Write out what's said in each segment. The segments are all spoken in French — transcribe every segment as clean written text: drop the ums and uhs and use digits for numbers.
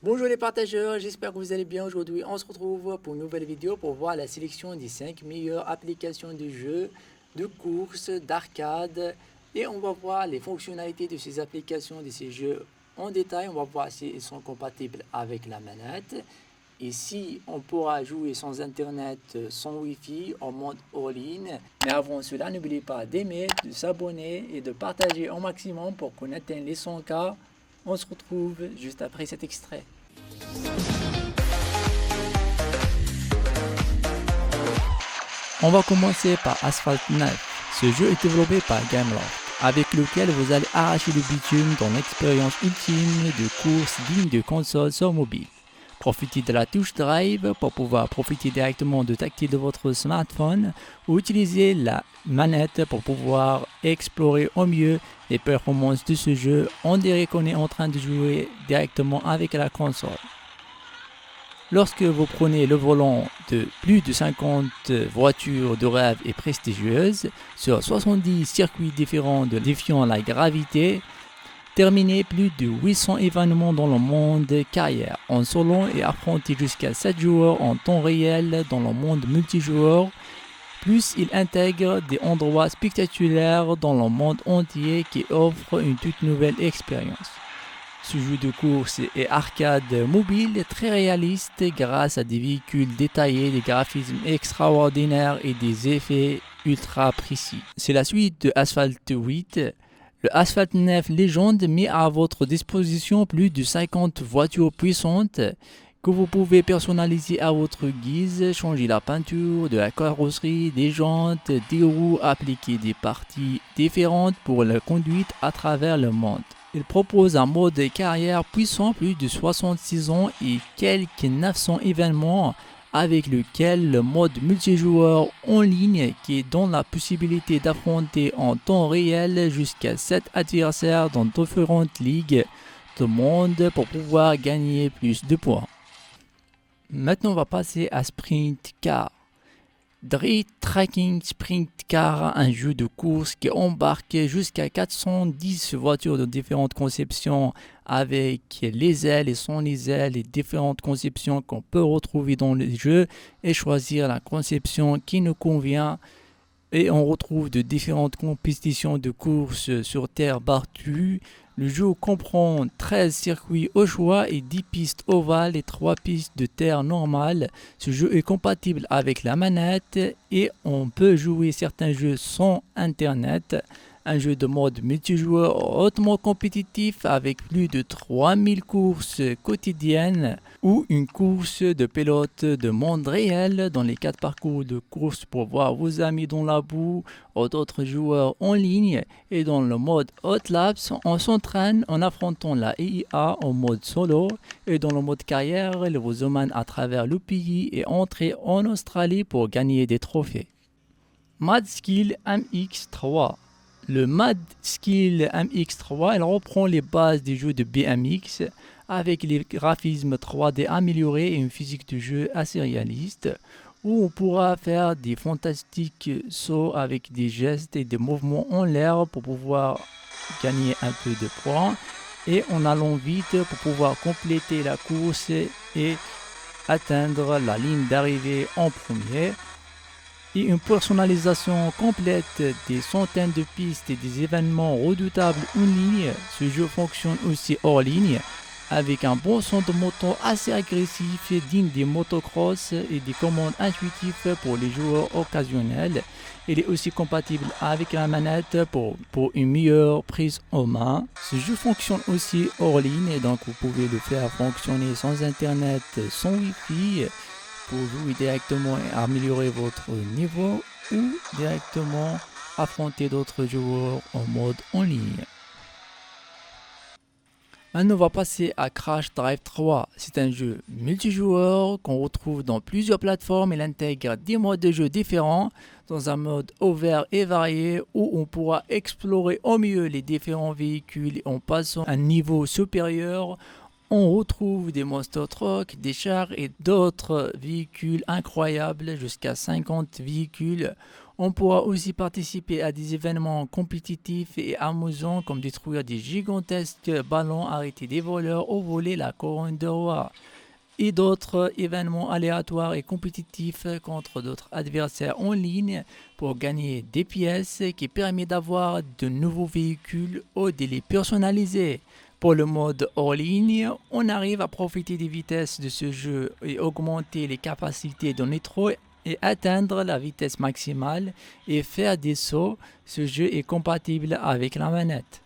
Bonjour les partageurs, j'espère que vous allez bien. Aujourd'hui, on se retrouve pour une nouvelle vidéo pour voir la sélection des 5 meilleures applications de jeux, de courses, d'arcade. Et on va voir les fonctionnalités de ces applications, de ces jeux en détail. On va voir si elles sont compatibles avec la manette. Et si on pourra jouer sans internet, sans wifi, en mode all-in. Mais avant cela, n'oubliez pas d'aimer, de s'abonner et de partager au maximum pour qu'on atteigne les 100K. On se retrouve juste après cet extrait. On va commencer par Asphalt 9. Ce jeu est développé par Gameloft, avec lequel vous allez arracher le bitume dans l'expérience ultime de course digne de console sur mobile. Profitez de la touche Drive pour pouvoir profiter directement de tactile de votre smartphone ou utiliser la manette pour pouvoir explorer au mieux les performances de ce jeu. On dirait qu'on est en train de jouer directement avec la console. Lorsque vous prenez le volant de plus de 50 voitures de rêve et prestigieuses sur 70 circuits différents défiant la gravité, terminez plus de 800 événements dans le monde carrière en solo et affrontez jusqu'à 7 joueurs en temps réel dans le monde multijoueur. Plus il intègre des endroits spectaculaires dans le monde entier qui offrent une toute nouvelle expérience. Ce jeu de course et arcade mobile est très réaliste grâce à des véhicules détaillés, des graphismes extraordinaires et des effets ultra précis. C'est la suite de Asphalt 8. Le Asphalt 9 Legend met à votre disposition plus de 50 voitures puissantes que vous pouvez personnaliser à votre guise, changer la peinture de la carrosserie, des jantes, des roues, appliquer des parties différentes pour la conduite à travers le monde. Il propose un mode carrière puissant, plus de 66 ans et quelques 900 événements, avec lequel le mode multijoueur en ligne qui donne la possibilité d'affronter en temps réel jusqu'à 7 adversaires dans différentes ligues de monde pour pouvoir gagner plus de points. Maintenant on va passer à Sprint Car. Drive Tracking Sprint Car, un jeu de course qui embarque jusqu'à 410 voitures de différentes conceptions avec les ailes et sans les ailes, les différentes conceptions qu'on peut retrouver dans le jeu et choisir la conception qui nous convient. Et on retrouve de différentes compétitions de courses sur terre battue. Le jeu comprend 13 circuits au choix et 10 pistes ovales et 3 pistes de terre normale. Ce jeu est compatible avec la manette et on peut jouer certains jeux sans internet. Un jeu de mode multijoueur hautement compétitif avec plus de 3000 courses quotidiennes ou une course de pilote de monde réel dans les 4 parcours de course pour voir vos amis dans la boue ou d'autres joueurs en ligne. Et dans le mode Hot Laps, on s'entraîne en affrontant la IA en mode solo. Et dans le mode carrière, il vous emmène à travers le pays et entrer en Australie pour gagner des trophées. Mad Skill MX3. Le Mad Skill MX3, elle reprend les bases des jeux de BMX avec les graphismes 3D améliorés et une physique de jeu assez réaliste où on pourra faire des fantastiques sauts avec des gestes et des mouvements en l'air pour pouvoir gagner un peu de points et en allant vite pour pouvoir compléter la course et atteindre la ligne d'arrivée en premier. Et une personnalisation complète des centaines de pistes et des événements redoutables en ligne. Ce jeu fonctionne aussi hors ligne avec un bon son de moto assez agressif digne des motocross et des commandes intuitives pour les joueurs occasionnels. Il est aussi compatible avec la manette pour une meilleure prise en main. Ce jeu fonctionne aussi hors ligne et donc vous pouvez le faire fonctionner sans internet, sans wifi, pour jouer directement et améliorer votre niveau ou directement affronter d'autres joueurs en mode en ligne. Maintenant on va passer à Crash Drive 3. C'est un jeu multijoueur qu'on retrouve dans plusieurs plateformes. Il intègre des modes de jeu différents dans un mode ouvert et varié où on pourra explorer au mieux les différents véhicules en passant à un niveau supérieur On retrouve des monster trucks, des chars et d'autres véhicules incroyables, jusqu'à 50 véhicules. On pourra aussi participer à des événements compétitifs et amusants comme détruire des gigantesques ballons, arrêter des voleurs ou voler la couronne de roi. Et d'autres événements aléatoires et compétitifs contre d'autres adversaires en ligne pour gagner des pièces qui permettent d'avoir de nouveaux véhicules ou de les personnaliser. Pour le mode hors ligne, on arrive à profiter des vitesses de ce jeu et augmenter les capacités de Nitro et atteindre la vitesse maximale et faire des sauts. Ce jeu est compatible avec la manette.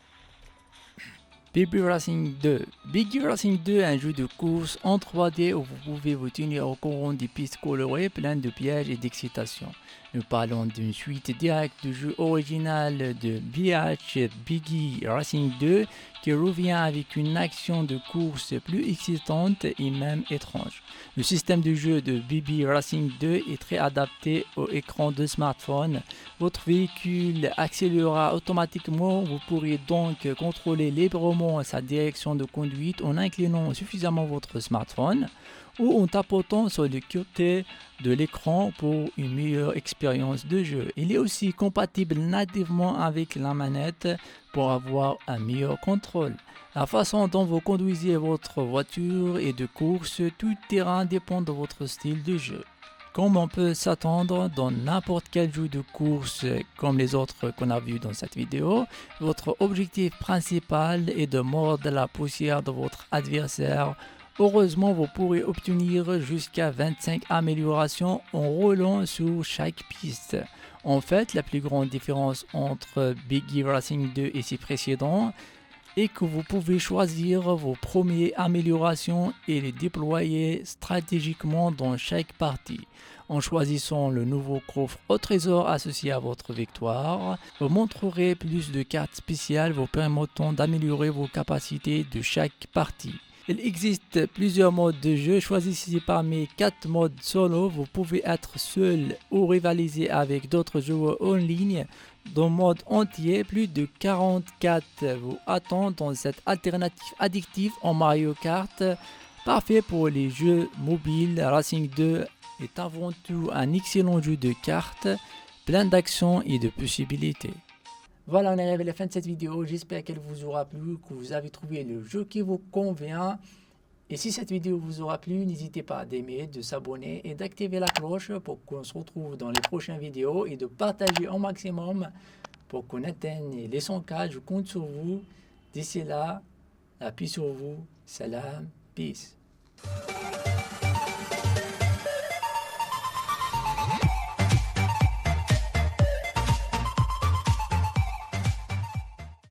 BB Racing 2. BB Racing 2 est un jeu de course en 3D où vous pouvez vous tenir au courant des pistes colorées pleines de pièges et d'excitation. Nous parlons d'une suite directe du jeu original de BH BB Racing 2 qui revient avec une action de course plus excitante et même étrange. Le système de jeu de BB Racing 2 est très adapté au écran de smartphone. Votre véhicule accélérera automatiquement. Vous pourrez donc contrôler librement sa direction de conduite en inclinant suffisamment votre smartphone ou en tapotant sur le côté de l'écran pour une meilleure expérience de jeu. Il est aussi compatible nativement avec la manette pour avoir un meilleur contrôle. La façon dont vous conduisez votre voiture est de course, tout terrain dépend de votre style de jeu. Comme on peut s'attendre dans n'importe quel jeu de course comme les autres qu'on a vus dans cette vidéo, votre objectif principal est de mordre la poussière de votre adversaire. Heureusement, vous pourrez obtenir jusqu'à 25 améliorations en roulant sur chaque piste. En fait, la plus grande différence entre BB Racing 2 et ses précédents est que vous pouvez choisir vos premières améliorations et les déployer stratégiquement dans chaque partie. En choisissant le nouveau coffre au trésor associé à votre victoire, vous montrerez plus de cartes spéciales vous permettant d'améliorer vos capacités de chaque partie. Il existe plusieurs modes de jeu. Choisissez parmi 4 modes solo. Vous pouvez être seul ou rivaliser avec d'autres joueurs en ligne. Dans le mode entier, plus de 44 vous attendent dans cette alternative addictive en Mario Kart. Parfait pour les jeux mobiles, Racing 2 est avant tout un excellent jeu de cartes, plein d'actions et de possibilités. Voilà, on est arrivé à la fin de cette vidéo. J'espère qu'elle vous aura plu, que vous avez trouvé le jeu qui vous convient. Et si cette vidéo vous aura plu, n'hésitez pas d'aimer, de s'abonner et d'activer la cloche pour qu'on se retrouve dans les prochaines vidéos et de partager au maximum pour qu'on atteigne les 100K. Je compte sur vous. D'ici là, la paix sur vous. Salam, peace.